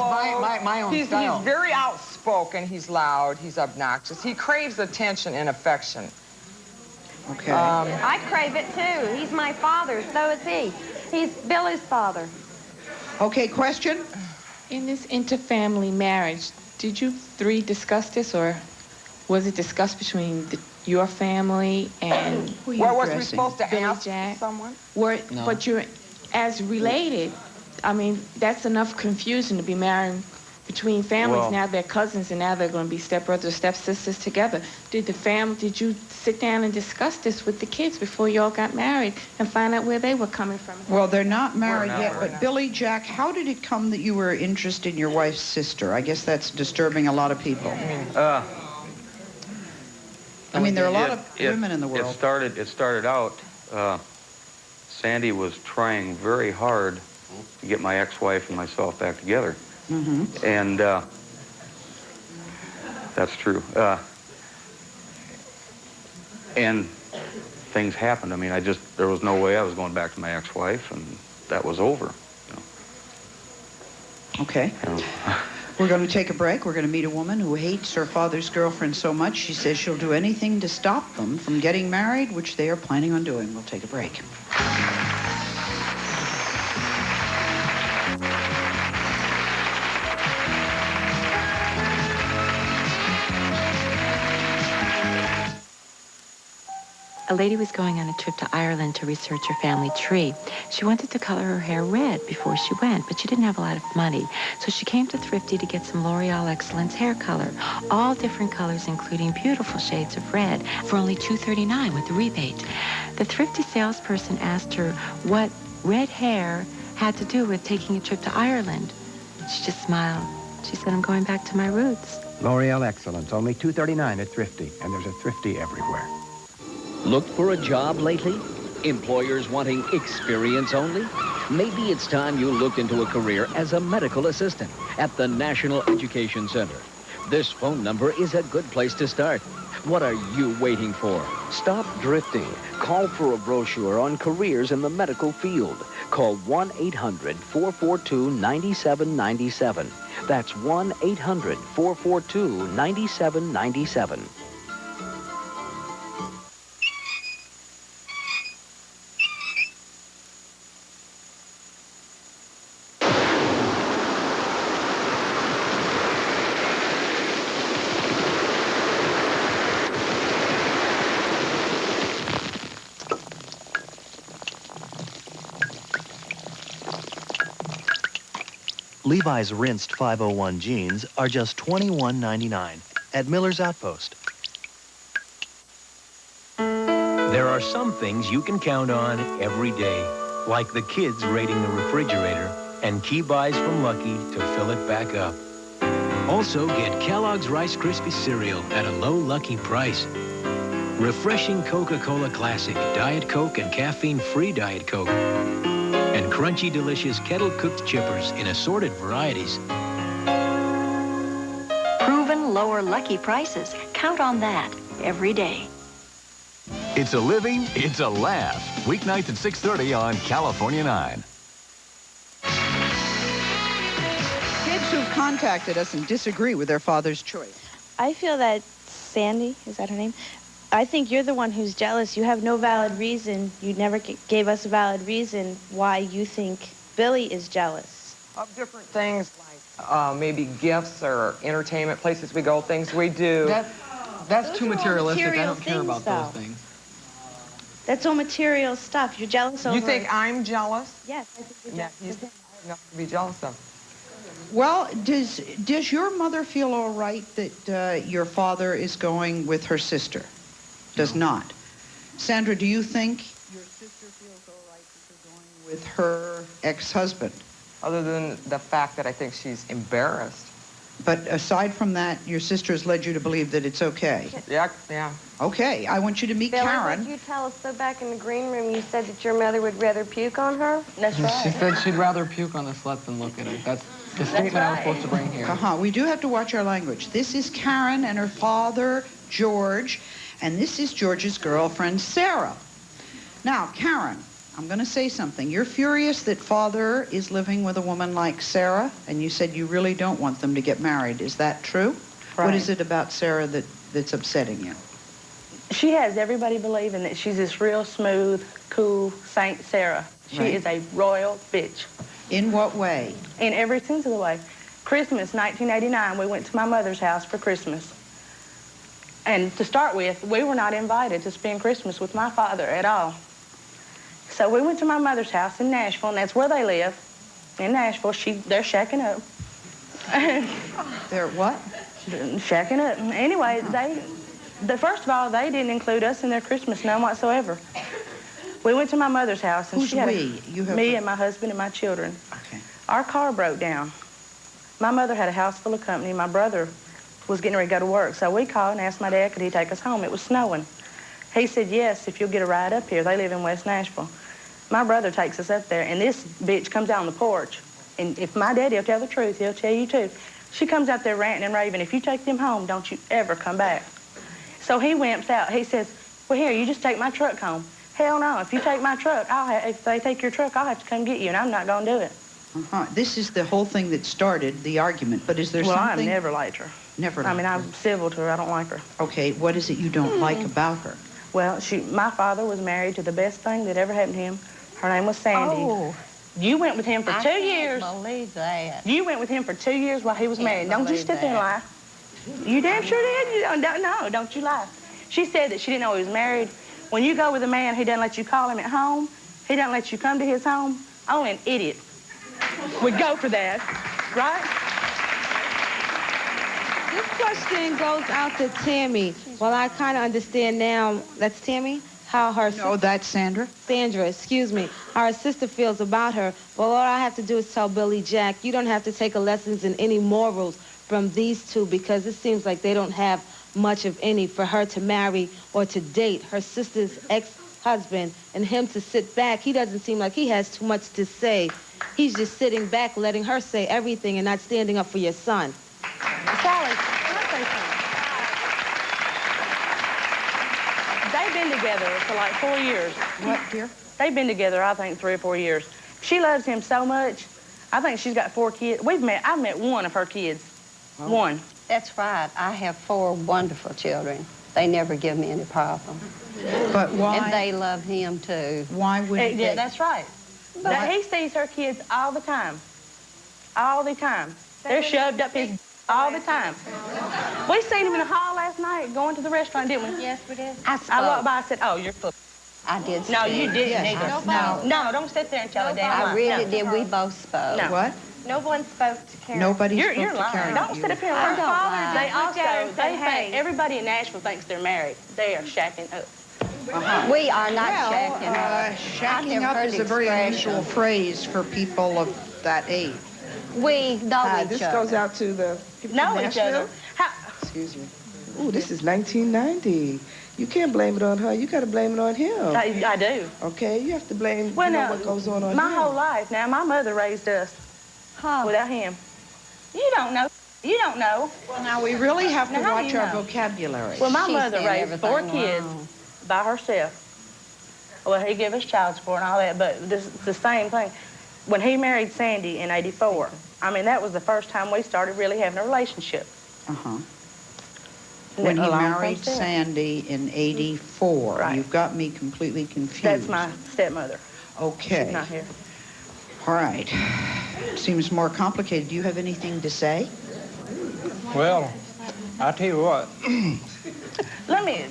own style. He's very outspoken. He's loud. He's obnoxious. He craves attention and affection. Okay. I crave it too. He's my father, so is he. He's Billy's father. Okay, question? In this interfamily marriage, did you 3 discuss this, or was it discussed between your family and What was we supposed to Billy ask Jack? someone? No. But you're as related. I mean, that's enough confusion to be marrying between families. Well, now they're cousins, and now they're going to be stepbrothers, stepsisters together. Did you sit down and discuss this with the kids before you all got married and find out where they were coming from? Well, they're not married yet, but Billy Jack, how did it come that you were interested in your wife's sister? I guess that's disturbing a lot of people. I mean, there are a lot of women in the world. It started out, Sandy was trying very hard to get my ex-wife and myself back together. Mm-hmm. And that's true. And things happened. I mean, there was no way I was going back to my ex-wife, and that was over. You know. Okay. We're going to take a break. We're going to meet a woman who hates her father's girlfriend so much, she says she'll do anything to stop them from getting married, which they are planning on doing. We'll take a break. A lady was going on a trip to Ireland to research her family tree. She wanted to color her hair red before she went, but she didn't have a lot of money. So she came to Thrifty to get some L'Oreal Excellence hair color. All different colors, including beautiful shades of red, for only $2.39 with the rebate. The Thrifty salesperson asked her what red hair had to do with taking a trip to Ireland. She just smiled. She said, I'm going back to my roots. L'Oreal Excellence, only $2.39 at Thrifty, and there's a Thrifty everywhere. Looked for a job lately? Employers wanting experience only? Maybe it's time you looked into a career as a medical assistant at the National Education Center. This phone number is a good place to start. What are you waiting for? Stop drifting. Call for a brochure on careers in the medical field. Call 1-800-442-9797. That's 1-800-442-9797. Levi's rinsed 501 jeans are just $21.99 at Miller's Outpost. There are some things you can count on every day, like the kids raiding the refrigerator and key buys from Lucky to fill it back up. Also, get Kellogg's Rice Krispies cereal at a low Lucky price. Refreshing Coca-Cola Classic, Diet Coke and caffeine-free Diet Coke. And crunchy, delicious kettle-cooked chippers in assorted varieties. Proven lower Lucky prices. Count on that every day. It's a living, it's a laugh. Weeknights at 6:30 on California 9. Kids who've contacted us and disagree with their father's choice. I feel that Sandy, is that her name? I think you're the one who's jealous. You have no valid reason. You never gave us a valid reason why you think Billy is jealous. Of different things like maybe gifts or entertainment, places we go, things we do. That's too materialistic. I don't care about those things. That's all material stuff. You're jealous over... You think I'm jealous? Yes, I think you're jealous. I have nothing to be jealous of. Well, does your mother feel all right that your father is going with her sister? Does not. Sandra, do you think your sister feels all right that you're going with her ex-husband? Other than the fact that I think she's embarrassed. But aside from that, your sister has led you to believe that it's okay? Yeah. Okay, I want you to meet Billy, Karen. Did you tell us so back in the green room you said that your mother would rather puke on her? That's right. She said she'd rather puke on the slut than look at her. That's the statement I was supposed to bring here. We do have to watch our language. This is Karen and her father, George, and this is George's girlfriend, Sarah. Now, Karen, I'm going to say something. You're furious that father is living with a woman like Sarah, and you said you really don't want them to get married. Is that true? Right. What is it about Sarah that's upsetting you? She has everybody believing that she's this real smooth, cool Saint Sarah. She is a royal bitch. In what way? In every sense of the way. Christmas, 1989, we went to my mother's house for Christmas. And to start with, we were not invited to spend Christmas with my father at all. So we went to my mother's house in Nashville, and that's where they live. In Nashville, they're shacking up. They're what? Shacking up. Anyway, first of all, they didn't include us in their Christmas, none whatsoever. We went to my mother's house, and Who's she had we? Me and my husband and my children. Okay. Our car broke down. My mother had a house full of company. My brother was getting ready to go to work, so we called and asked my dad, could he take us home? It was snowing. He said, yes, if you'll get a ride up here. They live in West Nashville. My brother takes us up there, and this bitch comes out on the porch. And if my daddy will tell the truth, he'll tell you too. She comes out there ranting and raving, if you take them home, don't you ever come back. So he wimps out. He says, well, here, you just take my truck home. Hell no, if you take my truck, if they take your truck, I'll have to come get you, and I'm not going to do it. This is the whole thing that started the argument, but is there Well, something... I've never liked her. Never I liked mean, her. I'm civil to her. I don't like her. Okay, what is it you don't like about her? Well, my father was married to the best thing that ever happened to him. Her name was Sandy. Oh. You went with him for 2 years. I can't believe that. You went with him for 2 years while he was married. Don't you sit there and lie. You damn sure did. You don't you lie. She said that she didn't know he was married. When you go with a man, he doesn't let you call him at home. He doesn't let you come to his home. Only an idiot would go for that, right? This question goes out to Tammy. Well, I kind of understand now. That's Tammy? How her... No, that's Sandra. Sandra, excuse me. How her sister feels about her. Well, all I have to do is tell Billy Jack, you don't have to take lessons in any morals from these two because it seems like they don't have much of any for her to marry or to date her sister's ex-husband and him to sit back. He doesn't seem like he has too much to say. He's just sitting back, letting her say everything and not standing up for your son. Sally, can I say something? They've been together for like 4 years. What, dear? They've been together, I think, 3 or 4 years. She loves him so much. I think she's got 4 kids. I've met one of her kids. Oh. One. That's right. I have 4 wonderful children. They never give me any problem. But why? And they love him, too. Why would they? Yeah, that's right. He sees her kids all the time. All the time. They're shoved up his all the time. We seen him in the hall last night going to the restaurant, didn't we? Yes, we did. I walked by and said, oh, you're full. I did. No, you didn't. Yes. No, don't sit there and tell a damn lie. I really did. We both spoke. No. What? No one spoke to Karen. Nobody You're spoke to lying. Karen. Don't sit up here and I lie. don't lie. They also, Say, hey. everybody in Nashville thinks they're married. They are shacking up. We are not shacking up. Shacking up is a very unusual phrase for people of that age. We know each this other. goes out to the people Know from each Nashville. other. Excuse me. Ooh, this is 1990. You can't blame it on her. You got to blame it on him. I do. Okay, you have to blame Well, now, what goes on my him. whole life. Now, my mother raised us without him. You don't know. You don't know. Well, now we really have to Now watch you our know. vocabulary. Well, my She mother said raised 4 everything kids wrong. by herself. Well, he gave us child support and all that, but it's the same thing. When he married Sandy in '84, I mean, that was the first time we started really having a relationship. When he Along married from Sandy. Sandy in '84. Right. You've got me completely confused. That's my stepmother. Okay. She's not here. All right. Seems more complicated. Do you have anything to say? Well, I tell you what. Let me...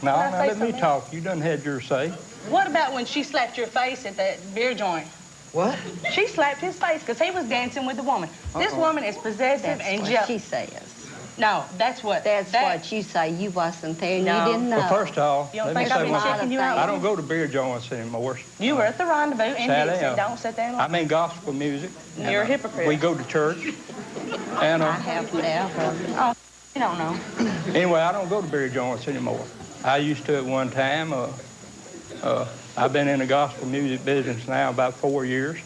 No, Can I say let me something? talk. You done had your say. What about when she slapped your face at that beer joint? What? She slapped his face because he was dancing with the woman. This woman is possessive That's and what jealous. she says. No, that's what... That's what you say. You wasn't there and No. you didn't know. Well, first of all, You don't let me think I've say been one checking thing. you out? I don't go to beer joints anymore. You were at the rendezvous and Sad he I said, am. don't sit there and I'm in gospel music. and, You're a hypocrite. We go to church. And I have never. Oh, you don't know. anyway, I don't go to beer joints anymore. I used to at one time. I've been in the gospel music business now about 4 years.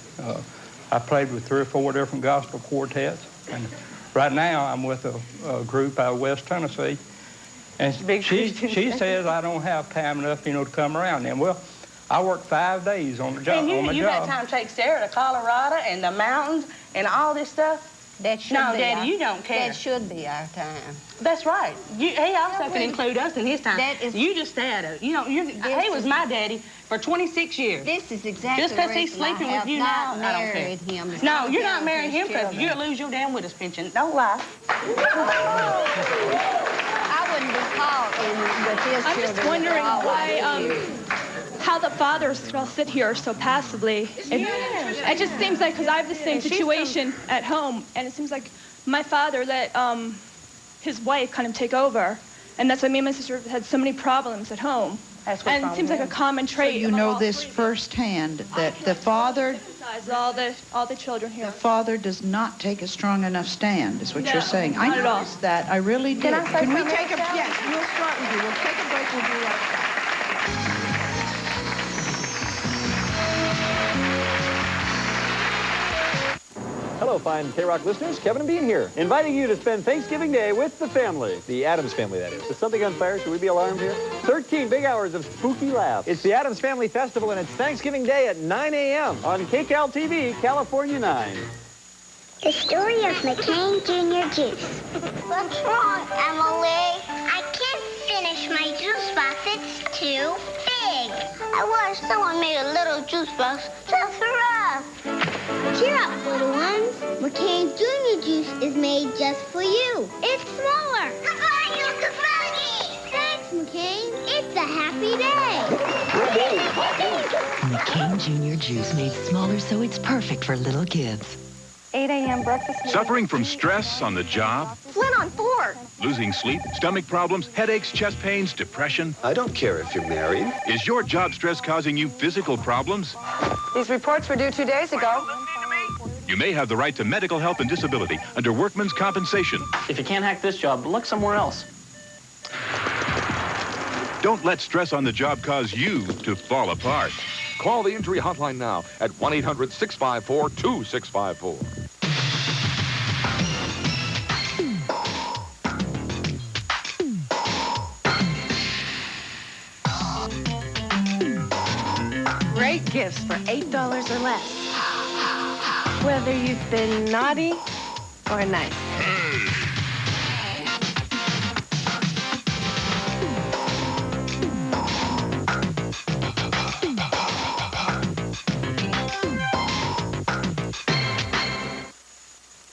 I played with 3 or 4 different gospel quartets. And right now I'm with a group out of West Tennessee. And she says I don't have time enough, to come around them. Well, I work 5 days on the job. And you got time to take Sarah to Colorado and the mountains and all this stuff? That should No, be Daddy, our, you don't care. That should be our time. That's right. He also can include us in his time. That is, you just had a, he was my daddy for 26 years. This is exactly just because he's sleeping with you now, I don't care. Him no, you're not marrying him because you'll lose your damn widow's pension. Don't lie. I wouldn't be caught with his I'm children. just wondering why, how the fathers can all sit here so passively. It just seems like, because I have the same situation at home, and it seems like my father let his wife kind of take over, and that's why me and my sister had so many problems at home. And it seems like a common trait. So you know this firsthand, that the father... All the children here. The father does not take a strong enough stand, is what you're saying. Not I at all. noticed that. I really did. Can I say we something take a... else, Yes, we'll start with you. We'll take a break. We'll be right back. Hello, Hello, fine K-Rock listeners. Kevin and Bean here, inviting you to spend Thanksgiving Day with the family. The Addams family, that is. Is something on fire? Should we be alarmed here? 13 big hours of spooky laughs. It's the Addams Family Festival, and it's Thanksgiving Day at 9 a.m. on KCAL TV, California 9. The story of McCain Jr. juice. What's wrong, Emily? I can't finish my juice box. It's too big. I wish someone made a little juice box just for us. Cheer up, little ones. McCain Jr. juice is made just for you. It's smaller. Goodbye, you Kafagi. Thanks, McCain. It's a happy day. McCain Jr. juice made smaller so it's perfect for little kids. 8 a.m. breakfast meeting. Suffering from stress on the job? Flint on 4. Losing sleep, stomach problems, headaches, chest pains, depression? I don't care if you're married. Is your job stress causing you physical problems? These reports were due 2 days ago. You may have the right to medical help and disability under workman's compensation. If you can't hack this job, look somewhere else. Don't let stress on the job cause you to fall apart. Call the injury hotline now at 1-800-654-2654. Great gifts for $8 or less. Whether you've been naughty or nice.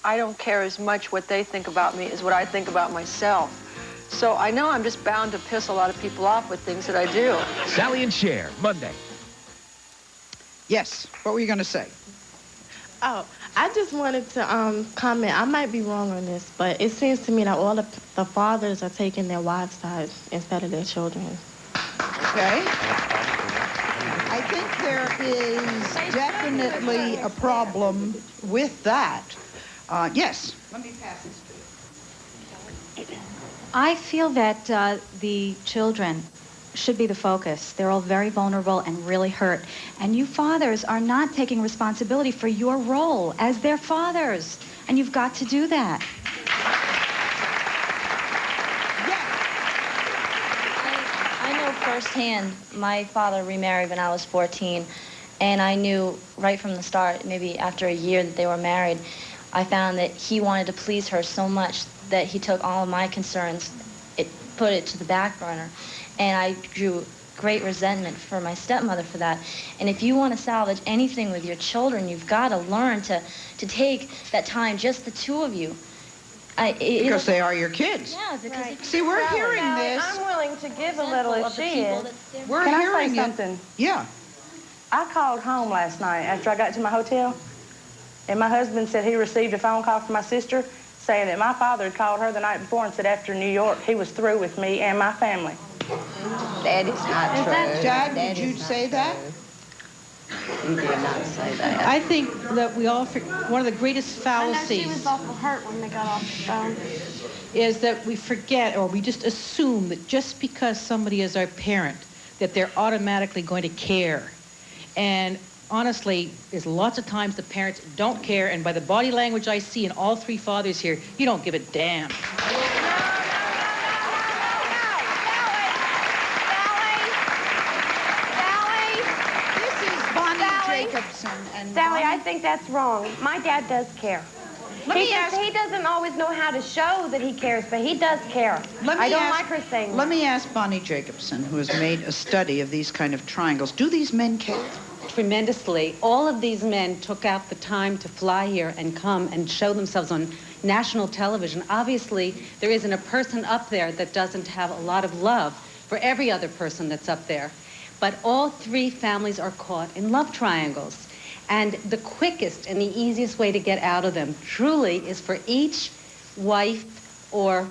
I don't care as much what they think about me as what I think about myself. So I know I'm just bound to piss a lot of people off with things that I do. Sally and Cher, Monday. Yes, what were you going to say? Oh, I just wanted to comment. I might be wrong on this, but it seems to me that all the fathers are taking their wives' sides instead of their children. Okay. I think there is definitely a problem with that. Yes. Let me pass this to you. I feel that the children should be the focus. They're all very vulnerable and really hurt. And you fathers are not taking responsibility for your role as their fathers. And you've got to do that. I know firsthand, my father remarried when I was 14. And I knew right from the start, maybe after a year that they were married, I found that he wanted to please her so much that he took all of my concerns, put it to the back burner. And I drew great resentment for my stepmother for that. And if you want to salvage anything with your children, you've got to learn to take that time, just the two of you. Because they are your kids. Yeah, because right. See, we're hearing this. I'm willing to give a little if she is. We're Can hearing I say something? Yeah. I called home last night after I got to my hotel, and my husband said he received a phone call from my sister saying that my father had called her the night before and said after New York he was through with me and my family. That is not true. Dad, did you say that? You did not say that. I think that we all, one of the greatest fallacies. I know she was awful hurt when they got off the phone. Is that we forget, or we just assume that just because somebody is our parent, that they're automatically going to care. And honestly, there's lots of times the parents don't care, and by the body language I see in all three fathers here, you don't give a damn. Sally, I think that's wrong. My dad does care. He doesn't always know how to show that he cares, but he does care. I don't like her saying that. Let me ask Bonnie Jacobson, who has made a study of these kind of triangles. Do these men care? Tremendously. All of these men took out the time to fly here and come and show themselves on national television. Obviously, there isn't a person up there that doesn't have a lot of love for every other person that's up there. But all three families are caught in love triangles. And the quickest and the easiest way to get out of them truly is for each wife or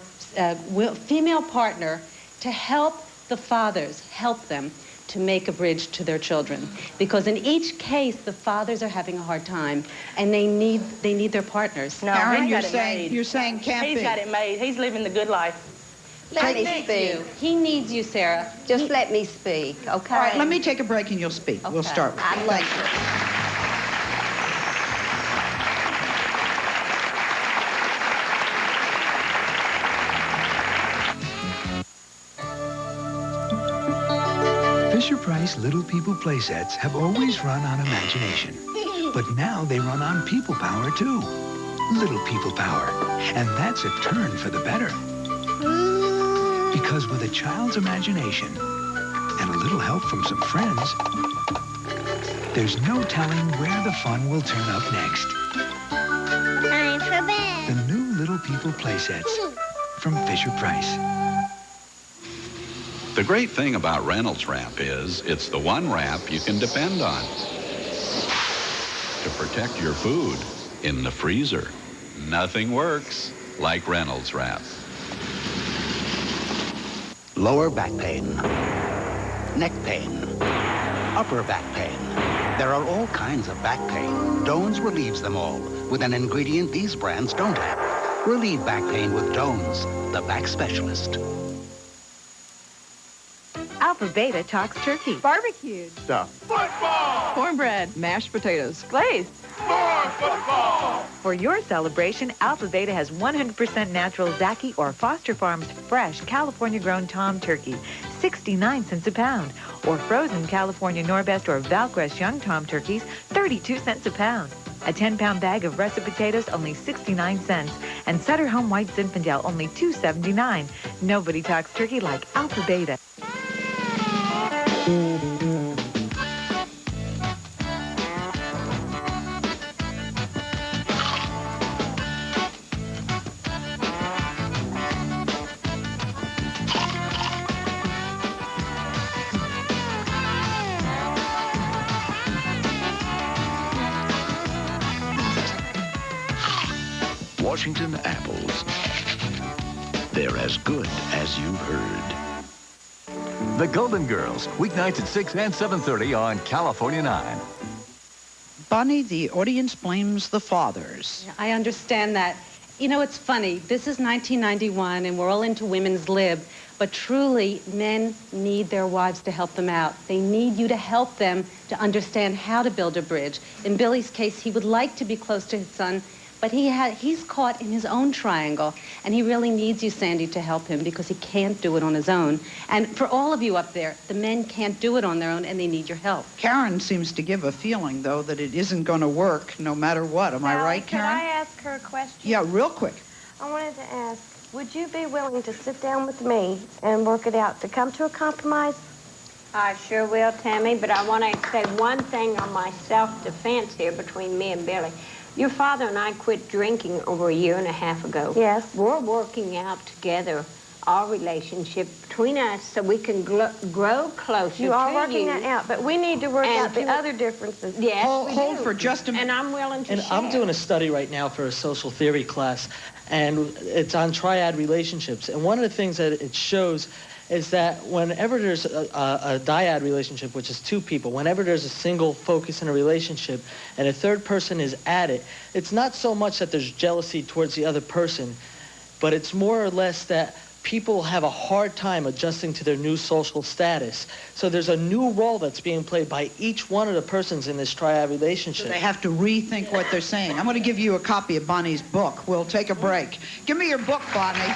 female partner to help the fathers, help them to make a bridge to their children. Because in each case, the fathers are having a hard time and they need their partners. No, Karen, you're saying can't He's got it made. He's living the good life. Let me speak. He needs you, Sarah. Just let me speak, okay? All right, let me take a break and you'll speak. Okay. We'll start with you. I'd like Fisher-Price Little People playsets have always run on imagination. But now they run on people power, too. Little people power. And that's a turn for the better. Because with a child's imagination and a little help from some friends, there's no telling where the fun will turn up next. Time for bed. The new Little People playsets from Fisher-Price. The great thing about Reynolds Wrap is it's the one wrap you can depend on to protect your food in the freezer. Nothing works like Reynolds Wrap. Lower back pain, neck pain, upper back pain. There are all kinds of back pain. Doan's relieves them all with an ingredient these brands don't have. Relieve back pain with Doan's, the back specialist. Alpha Beta talks turkey. Barbecued. Stuff. Football. Cornbread. Mashed potatoes. Glazed. More football. For your celebration, Alpha Beta has 100% natural 𝐬𝐾𝐿 or Foster Farms fresh California-grown tom turkey, 69 cents a pound. Or frozen California Norbest or Valcrest young tom turkeys, 32 cents a pound. A 10-pound bag of russet potatoes, only 69 cents. And Sutter Home White Zinfandel, only $2.79. Nobody talks turkey like Alpha Beta. Washington apples. They're as good as you've heard. The Golden Girls, weeknights at 6 and 7:30 on California 9. Bonnie, the audience blames the fathers. I understand that. You know, it's funny. This is 1991, and we're all into women's lib. But truly, men need their wives to help them out. They need you to help them to understand how to build a bridge. In Billy's case, he would like to be close to his son, but he's caught in his own triangle, and he really needs you, Sandy, to help him because he can't do it on his own. And for all of you up there, the men can't do it on their own, and they need your help. Karen seems to give a feeling, though, that it isn't going to work no matter what. Am I right, Karen? Could I ask her a question? Yeah, real quick. I wanted to ask, would you be willing to sit down with me and work it out to come to a compromise? I sure will, Tammy, but I want to say one thing on my self-defense here between me and Billy. Your father and I quit drinking over a year and a half ago. Yes. We're working out together our relationship between us so we can grow closer to you. You are working that out, but we need to work out the other differences. Yes, Hold for just a minute. And I'm willing to share. I'm doing a study right now for a social theory class, and it's on triad relationships. And one of the things that it shows is that whenever there's a dyad relationship, which is two people, whenever there's a single focus in a relationship and a third person is added, it's not so much that there's jealousy towards the other person, but it's more or less that people have a hard time adjusting to their new social status. So there's a new role that's being played by each one of the persons in this triad relationship. So they have to rethink what they're saying. I'm going to give you a copy of Bonnie's book. We'll take a break. Give me your book, Bonnie.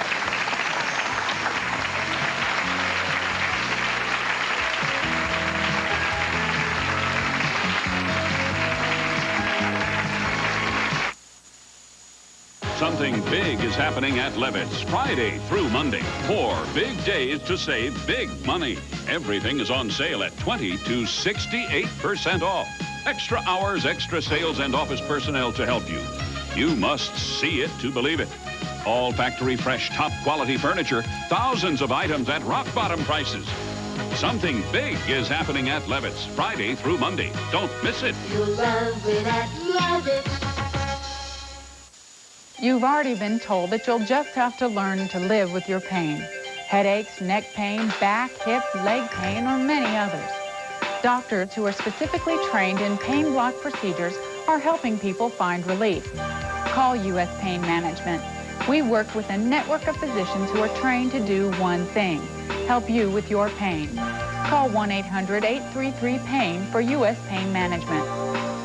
Something big is happening at Levitt's Friday through Monday. 4 big days to save big money. Everything is on sale at 20 to 68% off. Extra hours, extra sales, and office personnel to help you. You must see it to believe it. All factory fresh, top quality furniture. Thousands of items at rock bottom prices. Something big is happening at Levitt's Friday through Monday. Don't miss it. You'll love it at Levitt's. You've already been told that you'll just have to learn to live with your pain. Headaches, neck pain, back, hip, leg pain, or many others. Doctors who are specifically trained in pain block procedures are helping people find relief. Call U.S. Pain Management. We work with a network of physicians who are trained to do one thing, help you with your pain. Call 1-800-833-PAIN for U.S. Pain Management.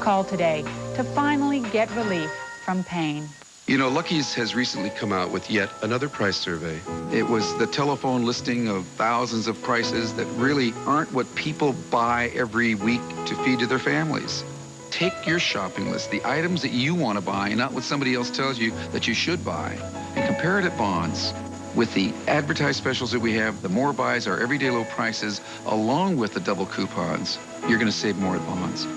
Call today to finally get relief from pain. You know, Lucky's has recently come out with yet another price survey. It was the telephone listing of thousands of prices that really aren't what people buy every week to feed to their families. Take your shopping list, the items that you want to buy, and not what somebody else tells you that you should buy, and compare it at Bonds. With the advertised specials that we have, the more buys, our everyday low prices, along with the double coupons, you're going to save more at Bonds.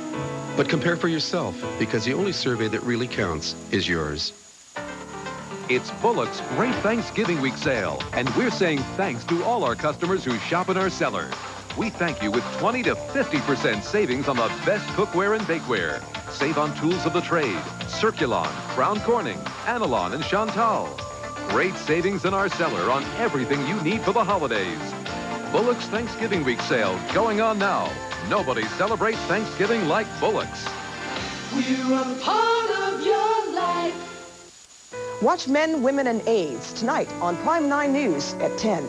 But compare for yourself, because the only survey that really counts is yours. It's Bullock's Great Thanksgiving Week sale, and we're saying thanks to all our customers who shop in our cellar. We thank you with 20 to 50% savings on the best cookware and bakeware. Save on tools of the trade, Circulon, Crown Corning, Analon, and Chantal. Great savings in our cellar on everything you need for the holidays. Bullock's Thanksgiving Week sale going on now. Nobody celebrates Thanksgiving like Bullock's. We're a part of your life. Watch Men, Women, and AIDS tonight on Prime 9 News at 10.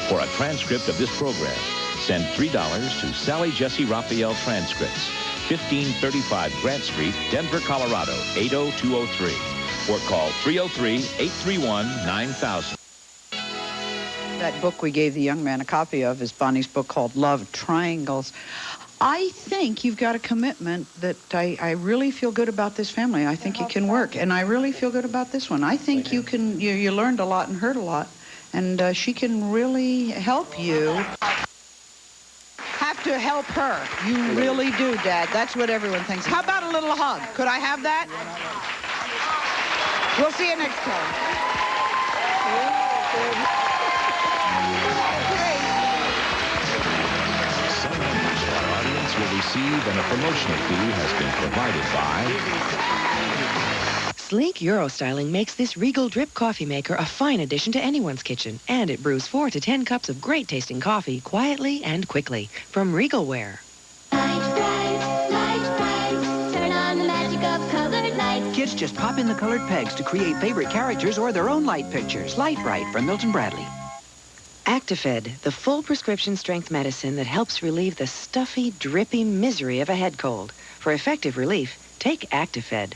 For a transcript of this program, send $3 to Sally Jessy Raphael Transcripts, 1535 Grant Street, Denver, Colorado, 80203. Or call 303-831-9000. That book we gave the young man a copy of is Bonnie's book called Love Triangles. I think you've got a commitment that I really feel good about this family. I think it can work, and I really feel good about this one. I think you can. You learned a lot and heard a lot, and she can really help you. Have to help her. You really do, Dad. That's what everyone thinks. How about a little hug? Could I have that? We'll see you next time. Will receive, and a promotional fee has been provided by... Sleek Euro styling makes this Regal drip coffee maker a fine addition to anyone's kitchen, and it brews 4 to 10 cups of great tasting coffee quietly and quickly from Regalware. Turn on the magic of colored lights. Kids just pop in the colored pegs to create favorite characters or their own light pictures. Light Bright from Milton Bradley. Actifed, the full prescription strength medicine that helps relieve the stuffy, drippy misery of a head cold. For effective relief, take Actifed.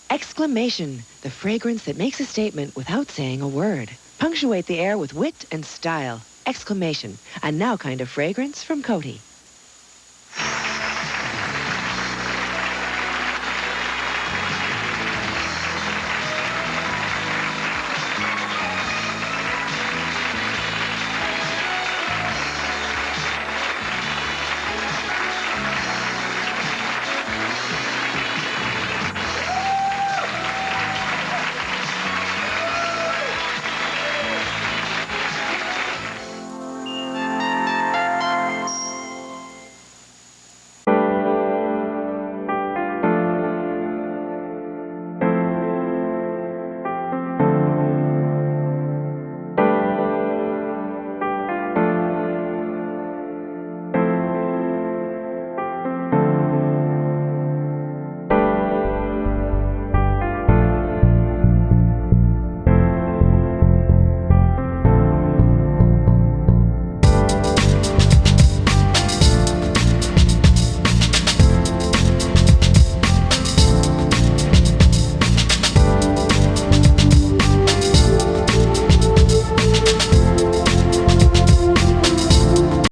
Exclamation, the fragrance that makes a statement without saying a word. Punctuate the air with wit and style. Exclamation, a now kind of fragrance from Coty.